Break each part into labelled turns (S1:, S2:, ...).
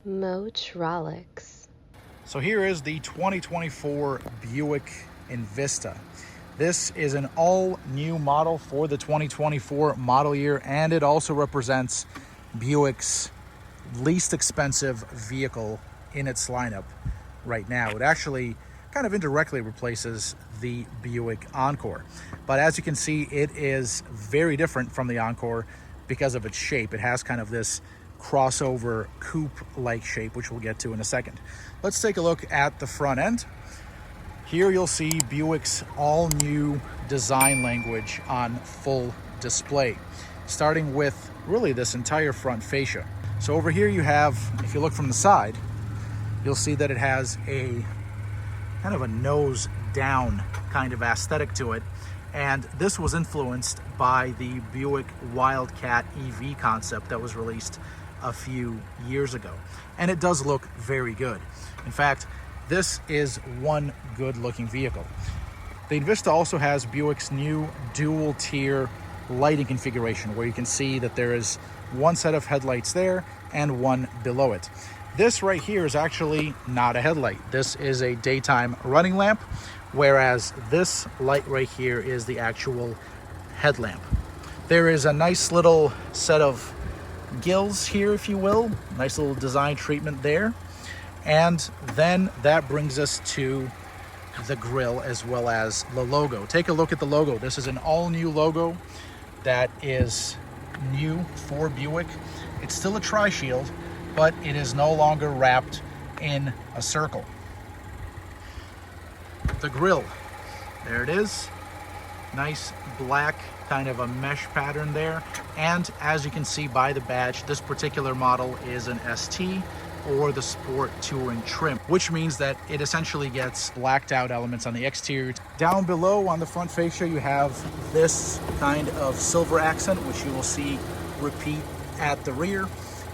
S1: MOTROLIX.
S2: So here is the 2024 Buick Envista. This is an all-new model for the 2024 model year, and it also represents Buick's least expensive vehicle in its lineup right now. It actually kind of indirectly replaces the Buick Encore. But as you can see, it is very different from the Encore because of its shape. It has kind of this crossover coupe-like shape, which we'll get to in a second. Let's take a look at the front end. Here you'll see Buick's all-new design language on full display, starting with really this entire front fascia. So over here you have, if you look from the side, you'll see that it has a kind of a nose down kind of aesthetic to it. And this was influenced by the Buick Wildcat EV concept that was released a few years ago. And it does look very good. In fact, this is one good looking vehicle. The Invista also has Buick's new dual tier lighting configuration, where you can see that there is one set of headlights there and one below it. This right here is actually not a headlight. This is a daytime running lamp, whereas this light right here is the actual headlamp. There is a nice little set of gills here, if you will. Nice little design treatment there. And then that brings us to the grille as well as the logo. Take a look at the logo. This is an all-new logo that is new for Buick. It's still a tri-shield, but it is no longer wrapped in a circle. The grille, there it is. Nice black, kind of a mesh pattern there. And as you can see by the badge, this particular model is an ST, or the Sport Touring trim, which means that it essentially gets blacked out elements on the exterior. Down below on the front fascia, you have this kind of silver accent, which you will see repeat at the rear.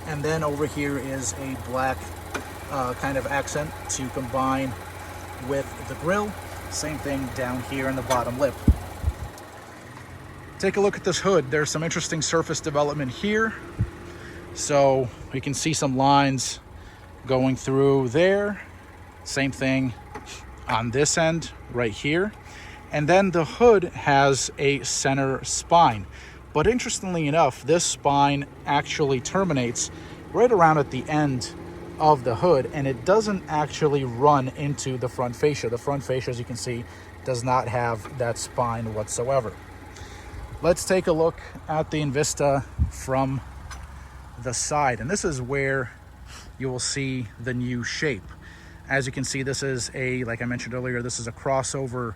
S2: And then over here is a black kind of accent to combine with the grille. Same thing down here in the bottom lip. Take a look at this hood. There's some interesting surface development here. So we can see some lines going through there. Same thing on this end right here. And then the hood has a center spine. But interestingly enough, this spine actually terminates right around at the end of the hood, and it doesn't actually run into the front fascia. The front fascia, as you can see, does not have that spine whatsoever. Let's take a look at the Invista from the side, and this is where you will see the new shape. As you can see, this is a, like I mentioned earlier, this is a crossover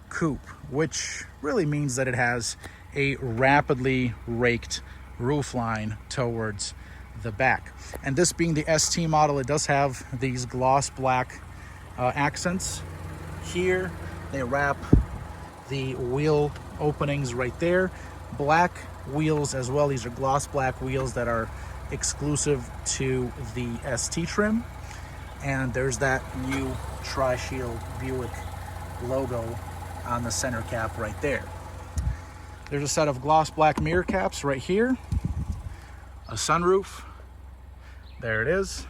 S2: coupe, which really means that it has a rapidly raked roofline towards the back. And this being the ST model, it does have these gloss black accents here. They wrap the wheel openings right there. Black wheels as well. These are gloss black wheels that are exclusive to the ST trim. And there's that new tri-shield Buick logo on the center cap right there. There's a set of gloss black mirror caps right here. A sunroof. There it is.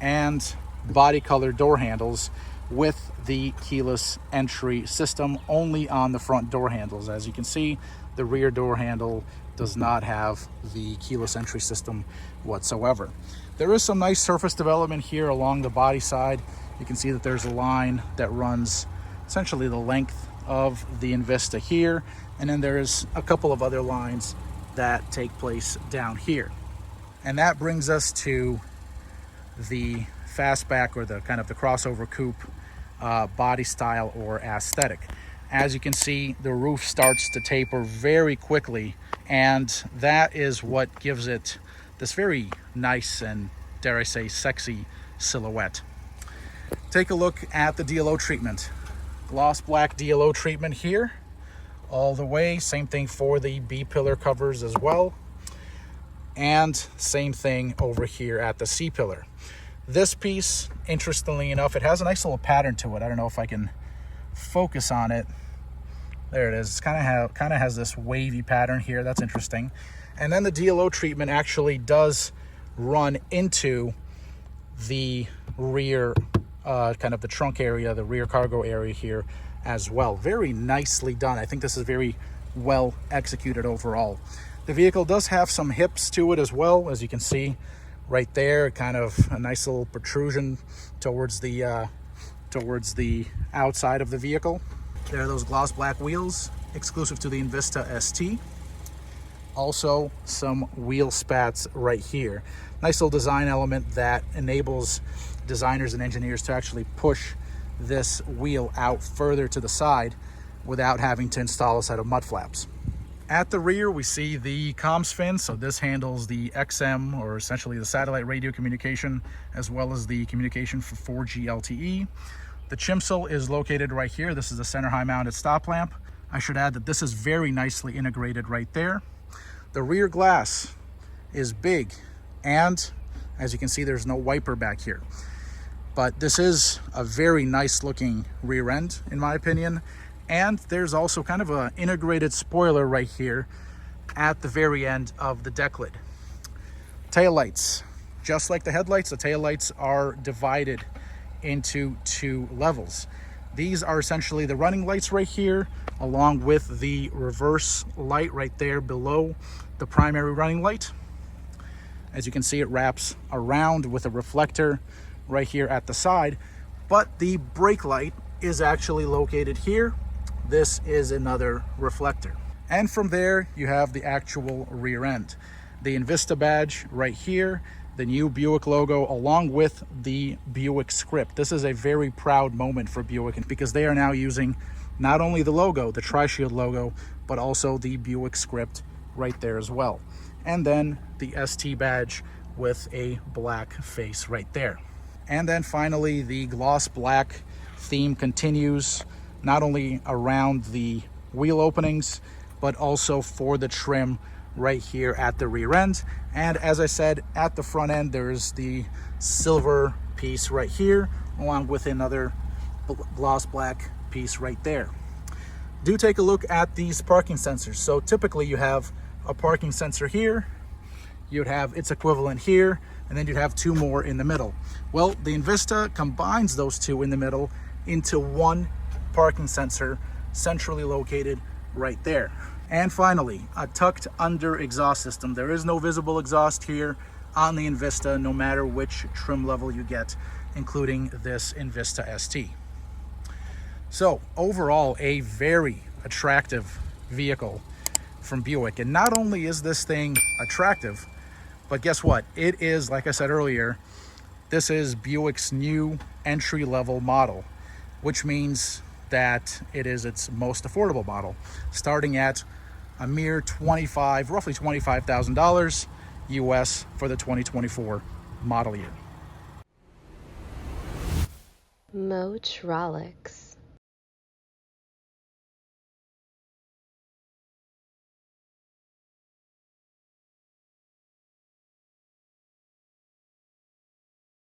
S2: And body color door handles with the keyless entry system only on the front door handles. As you can see, the rear door handle does not have the keyless entry system whatsoever. There is some nice surface development here along the body side. You can see that there's a line that runs essentially the length of the Invista here, and then there's a couple of other lines that take place down here. And that brings us to the fastback, or the kind of the crossover coupe body style or aesthetic. As you can see, the roof starts to taper very quickly, and that is what gives it this very nice and, dare I say, sexy silhouette. Take a look at the DLO treatment. Gloss black DLO treatment here all the way. Same thing for the B-pillar covers as well. And same thing over here at the C-pillar. This piece, interestingly enough, it has a nice little pattern to it. I don't know if I can focus on it. There it is. It's kind of has this wavy pattern here. That's interesting. And then the DLO treatment actually does run into the rear, kind of the trunk area, the rear cargo area here as well. Very nicely done. I think this is very well executed overall. The vehicle does have some hips to it as well, as you can see right there, kind of a nice little protrusion towards the outside of the vehicle. There are those gloss black wheels exclusive to the Invista ST. Also some wheel spats right here. Nice little design element that enables designers and engineers to actually push this wheel out further to the side without having to install a set of mud flaps. At the rear, we see the comms fin. So this handles the XM, or essentially the satellite radio communication, as well as the communication for 4G LTE. The CHMSL is located right here. This is the center high mounted stop lamp. I should add that this is very nicely integrated right there. The rear glass is big, and as you can see, there's no wiper back here. But this is a very nice looking rear end, in my opinion. And there's also kind of an integrated spoiler right here at the very end of the deck lid. Taillights, just like the headlights, the taillights are divided into two levels. These are essentially the running lights right here, along with the reverse light right there below the primary running light. As you can see, it wraps around with a reflector right here at the side, but the brake light is actually located here. This is another reflector. And from there, you have the actual rear end. The Invista badge right here, the new Buick logo, along with the Buick script. This is a very proud moment for Buick because they are now using not only the logo, the Tri-Shield logo, but also the Buick script right there as well. And then the ST badge with a black face right there. And then finally, the gloss black theme continues not only around the wheel openings, but also for the trim right here at the rear end. And as I said, at the front end, there's the silver piece right here, along with another gloss black piece right there. Do take a look at these parking sensors. So typically you have a parking sensor here, you'd have its equivalent here, and then you'd have two more in the middle. Well, the Invista combines those two in the middle into one parking sensor centrally located right there. And finally, a tucked under exhaust system. There is no visible exhaust here on the Invista, no matter which trim level you get, including this Invista ST. So overall, a very attractive vehicle from Buick. And not only is this thing attractive, but guess what? It is, like I said earlier, this is Buick's new entry-level model, which means that it is its most affordable model, starting at a mere roughly $25,000 US for the 2024 model year.
S1: MOTROLIX.